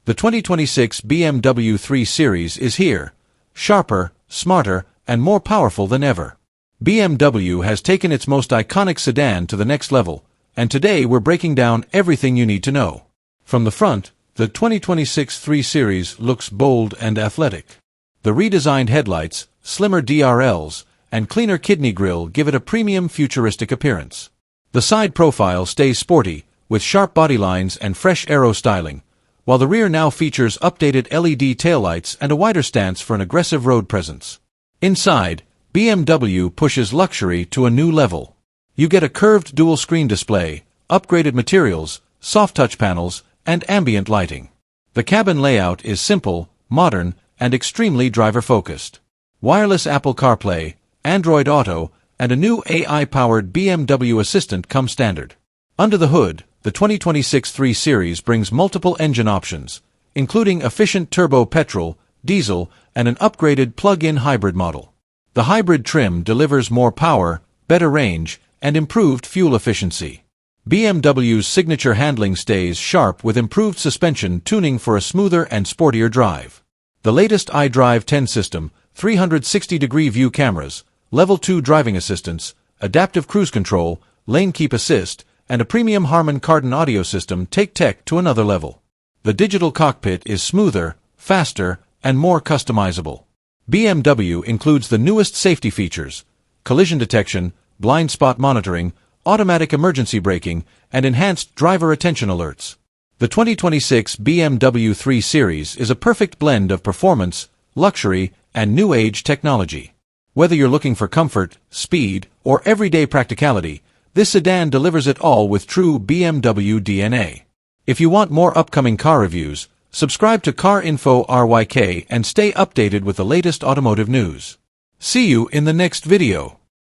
The 2026 BMW 3 Series is here, sharper, smarter, and more powerful than ever. BMW has taken its most iconic sedan to the next level, and today we're breaking down everything you need to know. From the front, the 2026 3 Series looks bold and athletic. The redesigned headlights, slimmer DRLs, and cleaner kidney grille give it a premium futuristic appearance. The side profile stays sporty, with sharp body lines and fresh aero styling, while the rear now features updated LED taillights and a wider stance for an aggressive road presence. Inside, BMW pushes luxury to a new level. You get a curved dual-screen display, upgraded materials, soft touch panels, and ambient lighting. The cabin layout is simple, modern, and extremely driver-focused. Wireless Apple CarPlay, Android Auto, and a new AI-powered BMW Assistant come standard. Under the hood, the 2026 3 Series brings multiple engine options, including efficient turbo petrol, diesel, and an upgraded plug-in hybrid model. The hybrid trim delivers more power, better range, and improved fuel efficiency. BMW's signature handling stays sharp with improved suspension tuning for a smoother and sportier drive. The latest iDrive 10 system, 360-degree view cameras, Level 2 driving assistance, adaptive cruise control, lane keep assist, and a premium Harman Kardon audio system take tech to another level. The digital cockpit is smoother, faster, and more customizable. BMW includes the newest safety features: collision detection, blind spot monitoring, automatic emergency braking, and enhanced driver attention alerts. The 2026 BMW 3 Series is a perfect blend of performance, luxury, and new-age technology. Whether you're looking for comfort, speed, or everyday practicality, this sedan delivers it all with true BMW DNA. If you want more upcoming car reviews, subscribe to Car Info RYK and stay updated with the latest automotive news. See you in the next video.